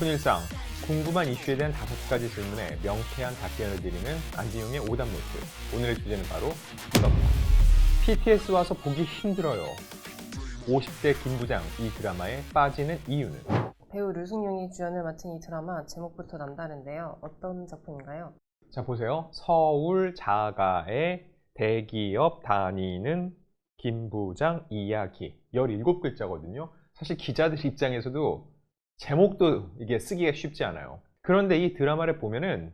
바쁜 일상, 궁금한 이슈에 대한 5가지 질문에 명쾌한 답변을 드리는 안진용의 오답노트. 오늘의 주제는 바로 이겁니다. PTS 와서 보기 힘들어요. 50대 김부장, 이 드라마에 빠지는 이유는? 배우 류승룡이 주연을 맡은 이 드라마 제목부터 남다른데요. 어떤 작품인가요? 자, 보세요. 서울 자가의 대기업 다니는 김부장 이야기. 17글자거든요. 사실 기자들 입장에서도 제목도 이게 쓰기가 쉽지 않아요. 그런데 이 드라마를 보면은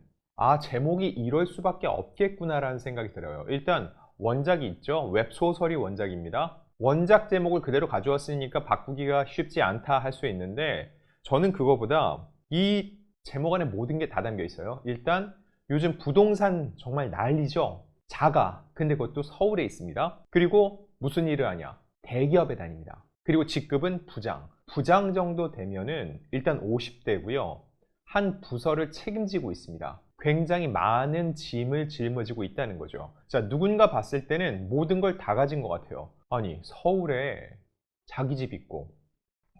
제목이 이럴 수밖에 없겠구나라는 생각이 들어요. 일단 원작이 있죠. 웹소설이 원작입니다. 원작 제목을 그대로 가져왔으니까 바꾸기가 쉽지 않다 할 수 있는데, 저는 그거보다 이 제목 안에 모든 게 다 담겨 있어요. 일단 요즘 부동산 정말 난리죠. 자가. 근데 그것도 서울에 있습니다. 그리고 무슨 일을 하냐? 대기업에 다닙니다. 그리고 직급은 부장. 부장 정도 되면은 일단 50대고요. 한 부서를 책임지고 있습니다. 굉장히 많은 짐을 짊어지고 있다는 거죠. 자, 누군가 봤을 때는 모든 걸 다 가진 것 같아요. 아니, 서울에 자기 집 있고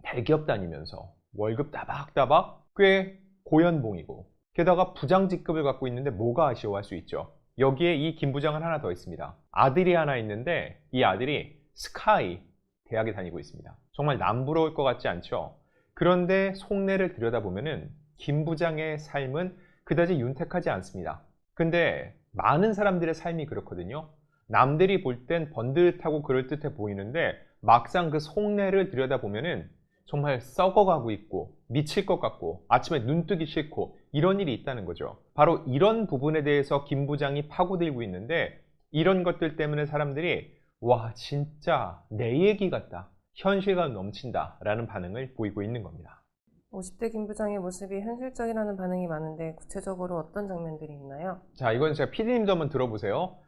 대기업 다니면서 월급 따박따박, 꽤 고연봉이고, 게다가 부장 직급을 갖고 있는데 뭐가 아쉬워할 수 있죠. 여기에 이 김 부장은 하나 더 있습니다. 아들이 하나 있는데 이 아들이 스카이 대학에 다니고 있습니다. 정말 남부러울 것 같지 않죠? 그런데 속내를 들여다보면은 김 부장의 삶은 그다지 윤택하지 않습니다. 근데 많은 사람들의 삶이 그렇거든요. 남들이 볼 땐 번듯하고 그럴듯해 보이는데 막상 그 속내를 들여다보면은 정말 썩어가고 있고 미칠 것 같고 아침에 눈 뜨기 싫고 이런 일이 있다는 거죠. 바로 이런 부분에 대해서 김 부장이 파고들고 있는데, 이런 것들 때문에 사람들이 와, 진짜 내 얘기 같다, 현실감 넘친다 라는 반응을 보이고 있는 겁니다. 50대 김 부장의 모습이 현실적이라는 반응이 많은데 구체적으로 어떤 장면들이 있나요? 자, 이건 제가 PD님도 한번 들어보세요.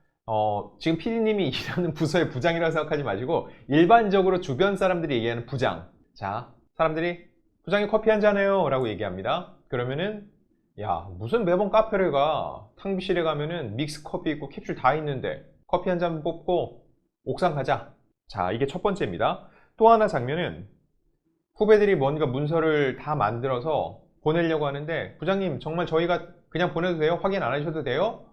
지금 PD님이 일하는 부서의 부장이라고 생각하지 마시고 일반적으로 주변 사람들이 얘기하는 부장. 자, 사람들이 부장이 커피 한 잔 해요 라고 얘기합니다. 그러면은 야, 무슨 매번 카페를 가? 탕비실에 가면은 믹스 커피 있고 캡슐 다 있는데 커피 한 잔 뽑고 옥상 가자. 자, 이게 첫 번째입니다. 또 하나 장면은 후배들이 뭔가 문서를 다 만들어서 보내려고 하는데, 부장님 정말 저희가 그냥 보내도 돼요? 확인 안 하셔도 돼요?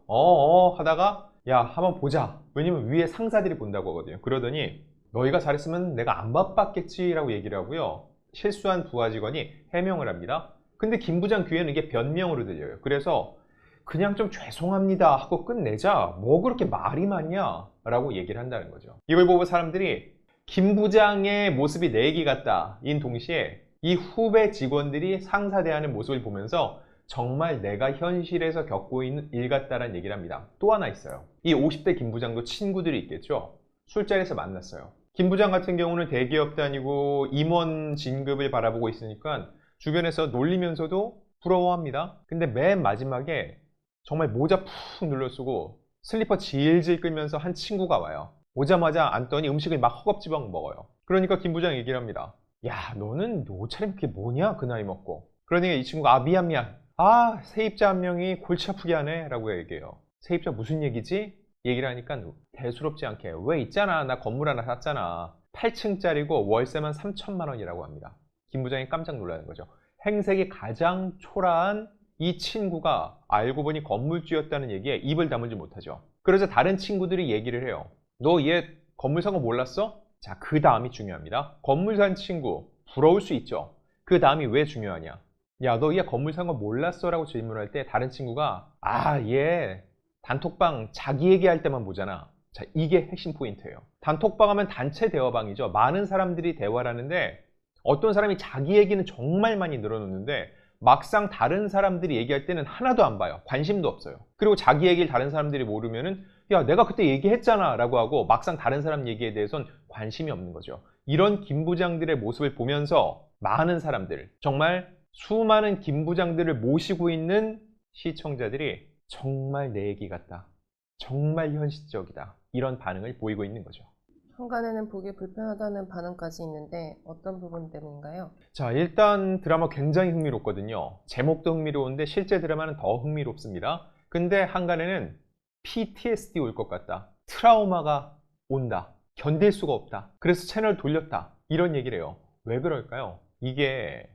하다가 야, 한번 보자. 왜냐면 위에 상사들이 본다고 하거든요. 그러더니 너희가 잘했으면 내가 안 바빴겠지 라고 얘기를 하고요. 실수한 부하 직원이 해명을 합니다. 근데 김 부장 귀에는 이게 변명으로 들려요. 그래서 그냥 좀 죄송합니다 하고 끝내자, 뭐 그렇게 말이 많냐 라고 얘기를 한다는 거죠. 이걸 보고 사람들이 김 부장의 모습이 내 얘기 같다 인 동시에 이 후배 직원들이 상사 대하는 모습을 보면서 정말 내가 현실에서 겪고 있는 일 같다라는 얘기를 합니다. 또 하나 있어요. 이 50대 김 부장도 친구들이 있겠죠. 술자리에서 만났어요. 김 부장 같은 경우는 대기업 다니고 임원 진급을 바라보고 있으니까 주변에서 놀리면서도 부러워합니다. 근데 맨 마지막에 정말 모자 푹 눌러 쓰고 슬리퍼 질질 끌면서 한 친구가 와요. 오자마자 앉더니 음식을 막 허겁지겁 먹어요. 그러니까 김 부장이 얘기를 합니다. 야, 너는 옷차림 그게 뭐냐, 그 나이 먹고. 그러니까 이 친구가 미안 세입자 한 명이 골치 아프게 하네 라고 얘기해요. 세입자 무슨 얘기지? 얘기를 하니까 대수롭지 않게, 왜 있잖아, 나 건물 하나 샀잖아, 8층짜리고 월세만 3천만 원이라고 합니다. 김 부장이 깜짝 놀라는 거죠. 행색이 가장 초라한 이 친구가 알고 보니 건물주였다는 얘기에 입을 다물지 못하죠. 그래서 다른 친구들이 얘기를 해요. 너 얘 건물 산 거 몰랐어? 자, 그 다음이 중요합니다. 건물 산 친구 부러울 수 있죠. 그 다음이 왜 중요하냐? 야, 너 얘 건물 산 거 몰랐어? 라고 질문할 때 다른 친구가 얘 단톡방 자기 얘기할 때만 보잖아. 자, 이게 핵심 포인트예요. 단톡방 하면 단체 대화방이죠. 많은 사람들이 대화를 하는데 어떤 사람이 자기 얘기는 정말 많이 늘어놓는데 막상 다른 사람들이 얘기할 때는 하나도 안 봐요. 관심도 없어요. 그리고 자기 얘기를 다른 사람들이 모르면은 야, 내가 그때 얘기했잖아 라고 하고 막상 다른 사람 얘기에 대해서는 관심이 없는 거죠. 이런 김 부장들의 모습을 보면서 많은 사람들, 정말 수많은 김 부장들을 모시고 있는 시청자들이 정말 내 얘기 같다, 정말 현실적이다, 이런 반응을 보이고 있는 거죠. 한간에는 보기 불편하다는 반응까지 있는데 어떤 부분 때문인가요? 자, 일단 드라마 굉장히 흥미롭거든요. 제목도 흥미로운데 실제 드라마는 더 흥미롭습니다. 근데 한간에는 PTSD 올 것 같다, 트라우마가 온다, 견딜 수가 없다, 그래서 채널 돌렸다, 이런 얘기를 해요. 왜 그럴까요? 이게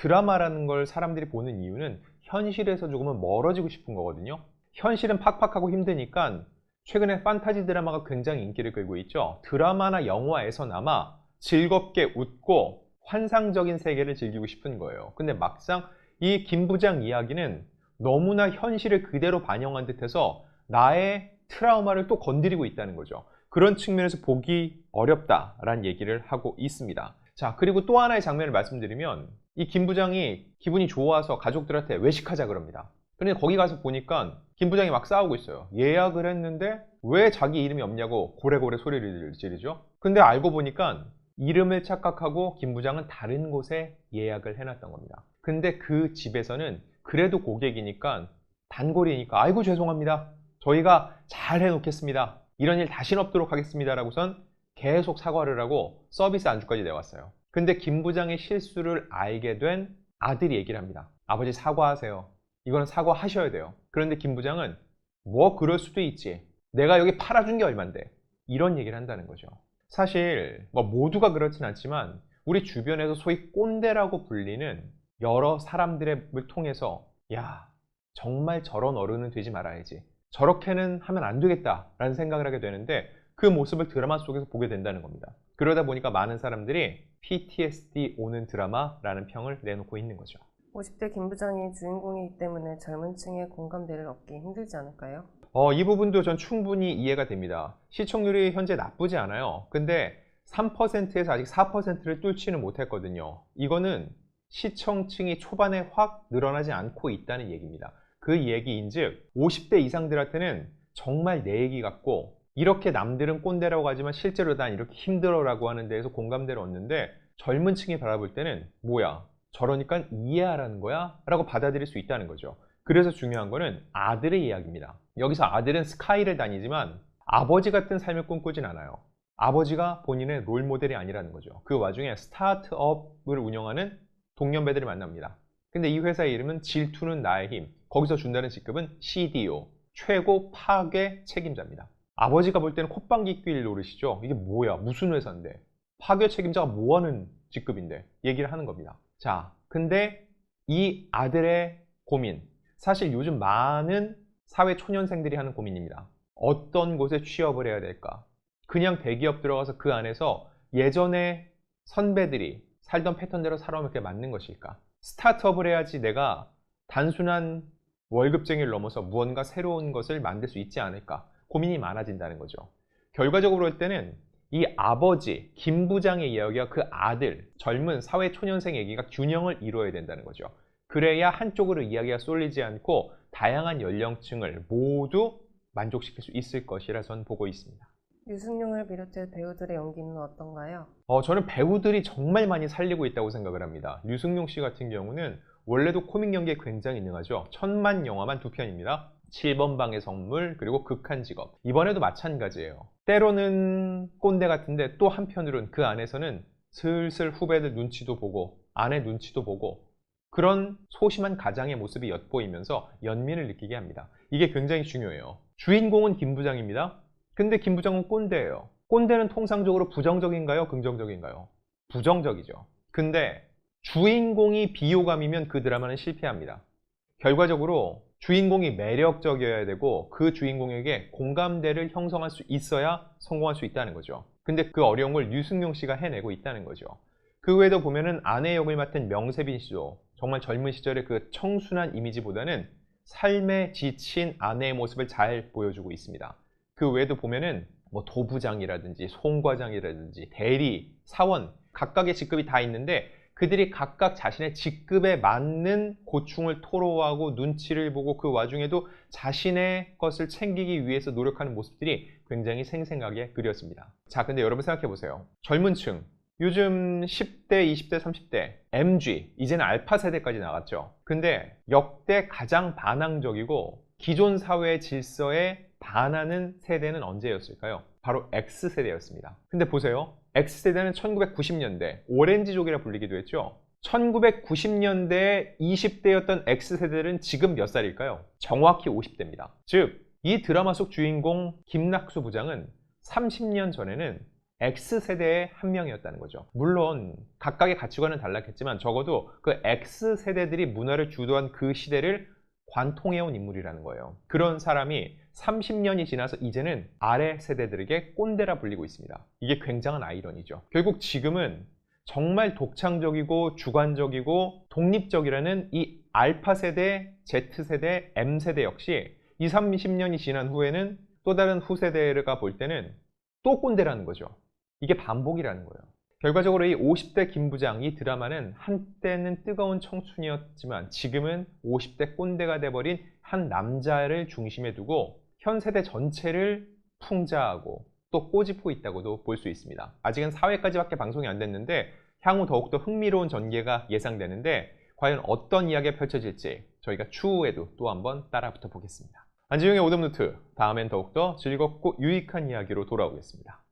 드라마라는 걸 사람들이 보는 이유는 현실에서 조금은 멀어지고 싶은 거거든요. 현실은 팍팍하고 힘드니까 최근에 판타지 드라마가 굉장히 인기를 끌고 있죠. 드라마나 영화에서나마 즐겁게 웃고 환상적인 세계를 즐기고 싶은 거예요. 근데 막상 이 김 부장 이야기는 너무나 현실을 그대로 반영한 듯해서 나의 트라우마를 또 건드리고 있다는 거죠. 그런 측면에서 보기 어렵다라는 얘기를 하고 있습니다. 자, 그리고 또 하나의 장면을 말씀드리면 이 김 부장이 기분이 좋아서 가족들한테 외식하자 그럽니다. 근데 거기 가서 보니까 김 부장이 막 싸우고 있어요. 예약을 했는데 왜 자기 이름이 없냐고 고래고래 소리를 지르죠. 근데 알고 보니까 이름을 착각하고 김 부장은 다른 곳에 예약을 해놨던 겁니다. 근데 그 집에서는 그래도 고객이니까 단골이니까 아이고 죄송합니다. 저희가 잘 해놓겠습니다. 이런 일 다시는 없도록 하겠습니다. 라고선 계속 사과를 하고 서비스 안주까지 내왔어요. 근데 김 부장의 실수를 알게 된 아들이 얘기를 합니다. 아버지 사과하세요. 이거는 사과하셔야 돼요. 그런데 김 부장은 뭐 그럴 수도 있지. 내가 여기 팔아준 게 얼만데. 이런 얘기를 한다는 거죠. 사실 뭐 모두가 그렇진 않지만 우리 주변에서 소위 꼰대라고 불리는 여러 사람들을 통해서 야 정말 저런 어른은 되지 말아야지. 저렇게는 하면 안 되겠다라는 생각을 하게 되는데 그 모습을 드라마 속에서 보게 된다는 겁니다. 그러다 보니까 많은 사람들이 PTSD 오는 드라마라는 평을 내놓고 있는 거죠. 50대 김 부장이 주인공이기 때문에 젊은 층의 공감대를 얻기 힘들지 않을까요? 이 부분도 전 충분히 이해가 됩니다. 시청률이 현재 나쁘지 않아요. 근데 3%에서 아직 4%를 뚫지는 못했거든요. 이거는 시청층이 초반에 확 늘어나지 않고 있다는 얘기입니다. 그 얘기인즉 50대 이상들한테는 정말 내 얘기 같고 이렇게 남들은 꼰대라고 하지만 실제로 난 이렇게 힘들어라고 하는 데에서 공감대를 얻는데 젊은 층이 바라볼 때는 뭐야 저러니까 이해하라는 거야? 라고 받아들일 수 있다는 거죠. 그래서 중요한 거는 아들의 이야기입니다. 여기서 아들은 스카이를 다니지만 아버지 같은 삶을 꿈꾸진 않아요. 아버지가 본인의 롤모델이 아니라는 거죠. 그 와중에 스타트업을 운영하는 동년배들을 만납니다. 근데 이 회사의 이름은 질투는 나의 힘. 거기서 준다는 직급은 CDO, 최고 파괴 책임자입니다. 아버지가 볼 때는 콧방귀 낄 노릇이죠. 이게 뭐야? 무슨 회사인데? 파괴 책임자가 뭐하는 직급인데? 얘기를 하는 겁니다. 자, 근데 이 아들의 고민, 사실 요즘 많은 사회 초년생들이 하는 고민입니다. 어떤 곳에 취업을 해야 될까? 그냥 대기업 들어가서 그 안에서 예전에 선배들이 살던 패턴대로 살아오면 그게 맞는 것일까? 스타트업을 해야지 내가 단순한 월급쟁이를 넘어서 무언가 새로운 것을 만들 수 있지 않을까? 고민이 많아진다는 거죠. 결과적으로 할 때는 이 아버지, 김 부장의 이야기와 그 아들, 젊은 사회 초년생 얘기가 균형을 이루어야 된다는 거죠. 그래야 한쪽으로 이야기가 쏠리지 않고 다양한 연령층을 모두 만족시킬 수 있을 것이라 저는 보고 있습니다. 유승용을 비롯해 배우들의 연기는 어떤가요? 저는 배우들이 정말 많이 살리고 있다고 생각을 합니다. 류승용 씨 같은 경우는 원래도 코믹 연기에 굉장히 능하죠. 천만 영화만 2편입니다. 7번 방의 선물, 그리고 극한 직업. 이번에도 마찬가지예요. 때로는 꼰대 같은데 또 한편으로는 그 안에서는 슬슬 후배들 눈치도 보고 아내 눈치도 보고 그런 소심한 가장의 모습이 엿보이면서 연민을 느끼게 합니다. 이게 굉장히 중요해요. 주인공은 김 부장입니다. 근데 김 부장은 꼰대예요. 꼰대는 통상적으로 부정적인가요? 긍정적인가요? 부정적이죠. 근데 주인공이 비호감이면 그 드라마는 실패합니다. 결과적으로 주인공이 매력적이어야 되고 그 주인공에게 공감대를 형성할 수 있어야 성공할 수 있다는 거죠. 근데 그 어려운 걸 류승용 씨가 해내고 있다는 거죠. 그 외에도 보면은 아내 역을 맡은 명세빈 씨도 정말 젊은 시절의 그 청순한 이미지보다는 삶에 지친 아내의 모습을 잘 보여주고 있습니다. 그 외에도 보면은 뭐 도부장이라든지 송과장이라든지 대리, 사원 각각의 직급이 다 있는데 그들이 각각 자신의 직급에 맞는 고충을 토로하고 눈치를 보고 그 와중에도 자신의 것을 챙기기 위해서 노력하는 모습들이 굉장히 생생하게 그렸습니다. 자, 근데 여러분 생각해 보세요. 젊은 층, 요즘 10대, 20대, 30대, MG, 이제는 알파 세대까지 나갔죠. 근데 역대 가장 반항적이고 기존 사회의 질서에 반하는 세대는 언제였을까요? 바로 X세대였습니다. 근데 보세요. X세대는 1990년대, 오렌지족이라 불리기도 했죠. 1990년대에 20대였던 X세대는 지금 몇 살일까요? 정확히 50대입니다. 즉, 이 드라마 속 주인공 김낙수 부장은 30년 전에는 X세대의 한 명이었다는 거죠. 물론 각각의 가치관은 달랐겠지만 적어도 그 X세대들이 문화를 주도한 그 시대를 관통해온 인물이라는 거예요. 그런 사람이 30년이 지나서 이제는 아래 세대들에게 꼰대라 불리고 있습니다. 이게 굉장한 아이러니죠. 결국 지금은 정말 독창적이고 주관적이고 독립적이라는 이 알파 세대, Z 세대, M 세대 역시 20, 30년이 지난 후에는 또 다른 후세대가 볼 때는 또 꼰대라는 거죠. 이게 반복이라는 거예요. 결과적으로 이 50대 김부장, 이 드라마는 한때는 뜨거운 청춘이었지만 지금은 50대 꼰대가 돼버린 한 남자를 중심에 두고 현 세대 전체를 풍자하고 또 꼬집고 있다고도 볼 수 있습니다. 아직은 4회까지밖에 방송이 안 됐는데 향후 더욱더 흥미로운 전개가 예상되는데 과연 어떤 이야기가 펼쳐질지 저희가 추후에도 또 한번 따라붙어 보겠습니다. 안지용의 오답노트, 다음엔 더욱더 즐겁고 유익한 이야기로 돌아오겠습니다.